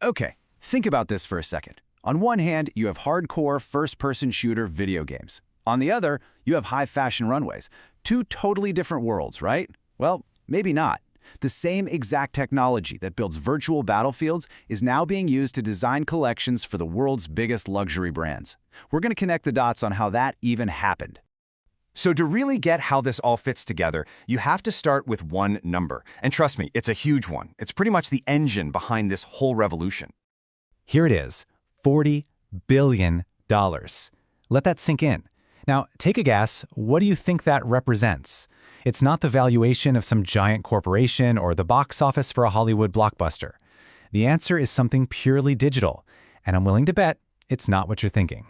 Okay, think about this for a second. On one hand, you have hardcore first-person shooter video games. On the other, you have high-fashion runways. Two totally different worlds, right? Well, maybe not. The same exact technology that builds virtual battlefields is now being used to design collections for the world's biggest luxury brands. We're going to connect the dots on how that even happened. So to really get how this all fits together, you have to start with one number. And trust me, it's a huge one. It's pretty much the engine behind this whole revolution. Here it is, $40 billion. Let that sink in. Now, take a guess. What do you think that represents? It's not the valuation of some giant corporation or the box office for a Hollywood blockbuster. The answer is something purely digital, and I'm willing to bet it's not what you're thinking.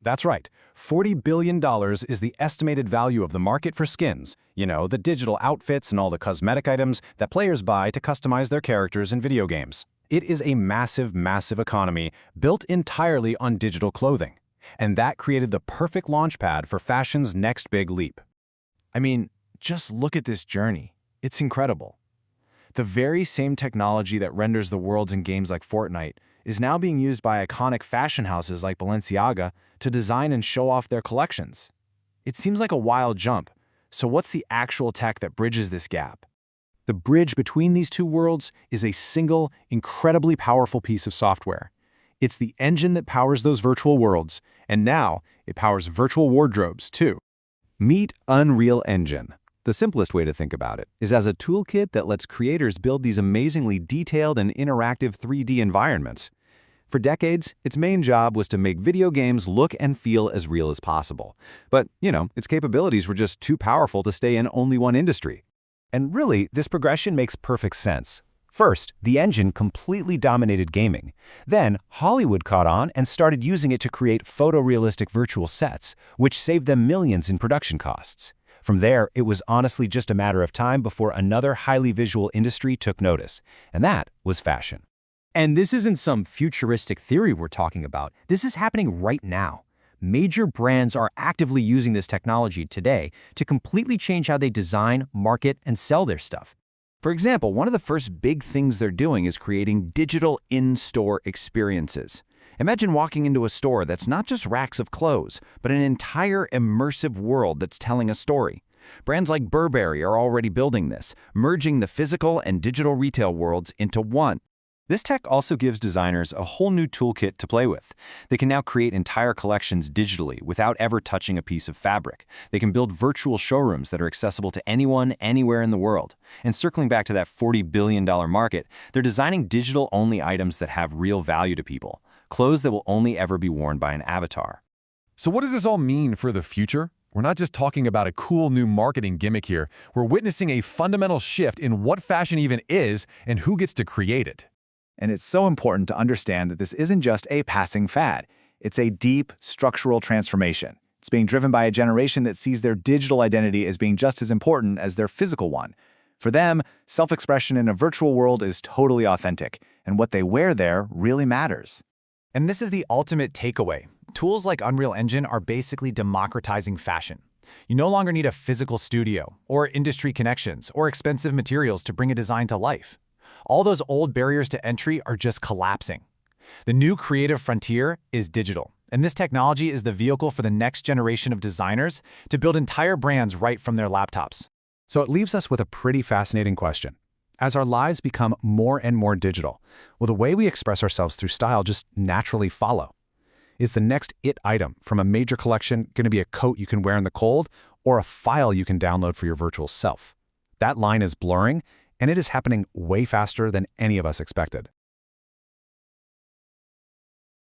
That's right. $40 billion is the estimated value of the market for skins. You know, the digital outfits and all the cosmetic items that players buy to customize their characters in video games. It is a massive, massive economy built entirely on digital clothing. And that created the perfect launchpad for fashion's next big leap. I mean, just look at this journey. It's incredible. The very same technology that renders the worlds in games like Fortnite is now being used by iconic fashion houses like Balenciaga to design and show off their collections. It seems like a wild jump, so what's the actual tech that bridges this gap? The bridge between these two worlds is a single, incredibly powerful piece of software. It's the engine that powers those virtual worlds, and now it powers virtual wardrobes too. Meet Unreal Engine. The simplest way to think about it is as a toolkit that lets creators build these amazingly detailed and interactive 3D environments. For decades, its main job was to make video games look and feel as real as possible. But, its capabilities were just too powerful to stay in only one industry. And really, this progression makes perfect sense. First, the engine completely dominated gaming. Then, Hollywood caught on and started using it to create photorealistic virtual sets, which saved them millions in production costs. From there, it was honestly just a matter of time before another highly visual industry took notice, and that was fashion. And this isn't some futuristic theory we're talking about. This is happening right now. Major brands are actively using this technology today to completely change how they design, market, and sell their stuff. For example, one of the first big things they're doing is creating digital in-store experiences. Imagine walking into a store that's not just racks of clothes, but an entire immersive world that's telling a story. Brands like Burberry are already building this, merging the physical and digital retail worlds into one. This tech also gives designers a whole new toolkit to play with. They can now create entire collections digitally without ever touching a piece of fabric. They can build virtual showrooms that are accessible to anyone, anywhere in the world. And circling back to that $40 billion market, they're designing digital-only items that have real value to people, clothes that will only ever be worn by an avatar. So what does this all mean for the future? We're not just talking about a cool new marketing gimmick here. We're witnessing a fundamental shift in what fashion even is and who gets to create it. And it's so important to understand that this isn't just a passing fad. It's a deep, structural transformation. It's being driven by a generation that sees their digital identity as being just as important as their physical one. For them, self-expression in a virtual world is totally authentic, and what they wear there really matters. And this is the ultimate takeaway. Tools like Unreal Engine are basically democratizing fashion. You no longer need a physical studio, or industry connections, or expensive materials to bring a design to life. All those old barriers to entry are just collapsing. The new creative frontier is digital, and this technology is the vehicle for the next generation of designers to build entire brands right from their laptops. So it leaves us with a pretty fascinating question. As our lives become more and more digital, will the way we express ourselves through style just naturally follow? Is the next it item from a major collection going to be a coat you can wear in the cold or a file you can download for your virtual self? That line is blurring, and it is happening way faster than any of us expected.